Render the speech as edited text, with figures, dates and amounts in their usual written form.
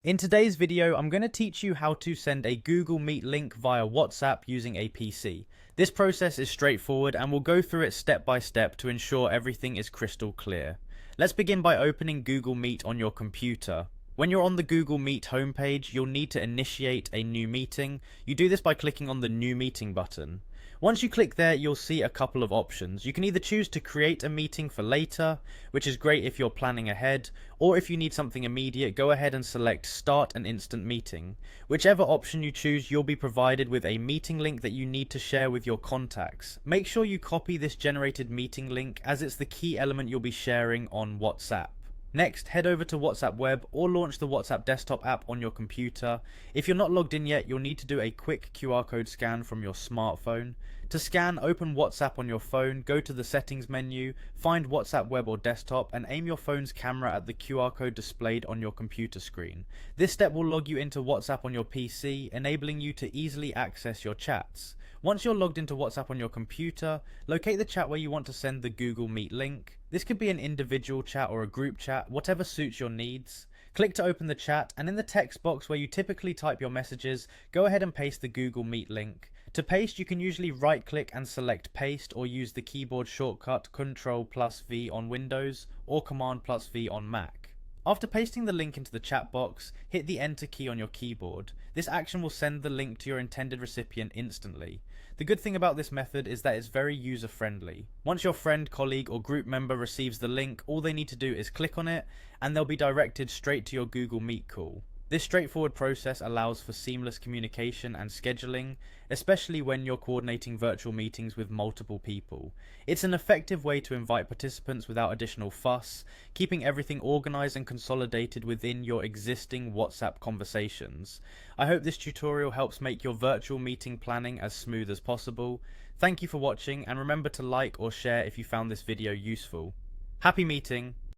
In today's video, I'm going to teach you how to send a Google Meet link via WhatsApp using a PC. This process is straightforward and we'll go through it step by step to ensure everything is crystal clear. Let's begin by opening Google Meet on your computer. When you're on the Google Meet homepage, you'll need to initiate a new meeting. You do this by clicking on the New Meeting button. Once you click there, you'll see a couple of options. You can either choose to create a meeting for later, which is great if you're planning ahead, or if you need something immediate, go ahead and select Start an Instant Meeting. Whichever option you choose, you'll be provided with a meeting link that you need to share with your contacts. Make sure you copy this generated meeting link as it's the key element you'll be sharing on WhatsApp. Next, head over to WhatsApp Web or launch the WhatsApp desktop app on your computer. If you're not logged in yet, you'll need to do a quick QR code scan from your smartphone. To scan, open WhatsApp on your phone, go to the settings menu, find WhatsApp Web or desktop, and aim your phone's camera at the QR code displayed on your computer screen. This step will log you into WhatsApp on your PC, enabling you to easily access your chats. Once you're logged into WhatsApp on your computer, locate the chat where you want to send the Google Meet link. This could be an individual chat or a group chat, whatever suits your needs. Click to open the chat, and in the text box where you typically type your messages, go ahead and paste the Google Meet link. To paste, you can usually right click and select paste or use the keyboard shortcut Ctrl+V on Windows or Command+V on Mac. After pasting the link into the chat box, hit the enter key on your keyboard. This action will send the link to your intended recipient instantly. The good thing about this method is that it's very user friendly. Once your friend, colleague or group member receives the link, all they need to do is click on it and they'll be directed straight to your Google Meet call. This straightforward process allows for seamless communication and scheduling, especially when you're coordinating virtual meetings with multiple people. It's an effective way to invite participants without additional fuss, keeping everything organized and consolidated within your existing WhatsApp conversations. I hope this tutorial helps make your virtual meeting planning as smooth as possible. Thank you for watching, and remember to like or share if you found this video useful. Happy meeting!